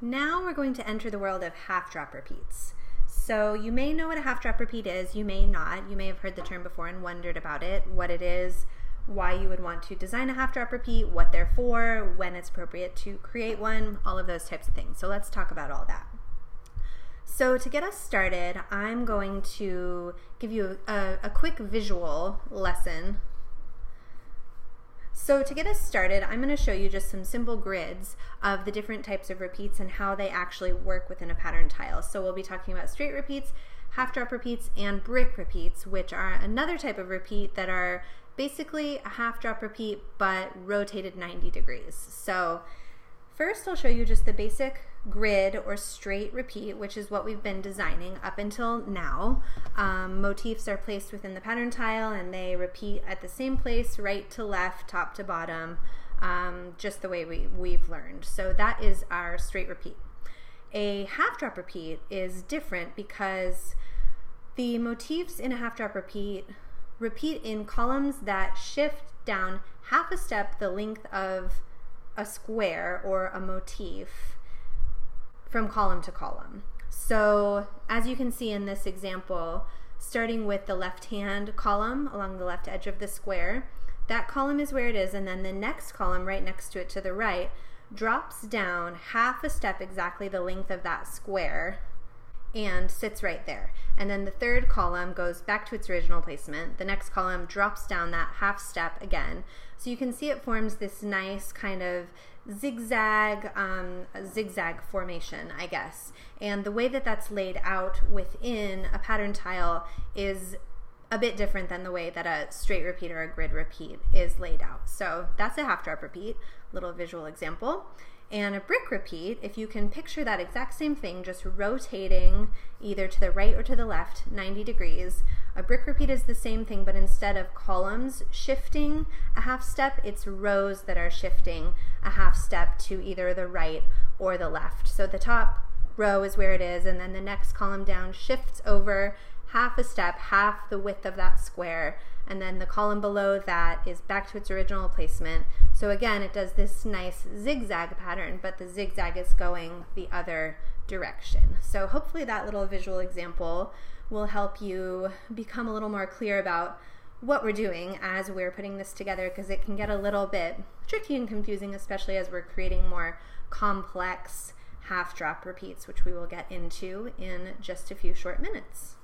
Now we're going to enter the world of half-drop repeats. So you may know what a half-drop repeat is, you may not. You may have heard the term before and wondered about it, what it is, why you would want to design a half-drop repeat, what they're for, when it's appropriate to create one, all of those types of things. So let's talk about all that. So to get us started, I'm going to give you a quick visual lesson. So to get us started, I'm going to show you just some simple grids of the different types of repeats and how they actually work within a pattern tile. So we'll be talking about straight repeats, half-drop repeats, and brick repeats, which are another type of repeat that are basically a half-drop repeat but rotated 90 degrees. So first I'll show you just the basic grid or straight repeat, which is what we've been designing up until now. Motifs are placed within the pattern tile and they repeat at the same place, right to left, top to bottom, just the way we've learned. So that is our straight repeat. A half-drop repeat is different because the motifs in a half-drop repeat repeat in columns that shift down half a step the length of a square or a motif from column to column. So as you can see in this example, starting with the left-hand column along the left edge of the square, that column is where it is, and then the next column right next to it to the right drops down half a step exactly the length of that square and sits right there. And then the third column goes back to its original placement. The next column drops down that half step again. So you can see it forms this nice kind of zigzag formation, I guess. And the way that that's laid out within a pattern tile is a bit different than the way that a straight repeat or a grid repeat is laid out. So that's a half-drop repeat, little visual example. And a brick repeat, if you can picture that exact same thing, just rotating either to the right or to the left, 90 degrees. A brick repeat is the same thing, but instead of columns shifting a half step, it's rows that are shifting a half step to either the right or the left. So the top row is where it is, and then the next column down shifts over half a step, half the width of that square, and then the column below that is back to its original placement. So again, it does this nice zigzag pattern, but the zigzag is going the other direction. So hopefully that little visual example will help you become a little more clear about what we're doing as we're putting this together, because it can get a little bit tricky and confusing, especially as we're creating more complex half-drop repeats, which we will get into in just a few short minutes.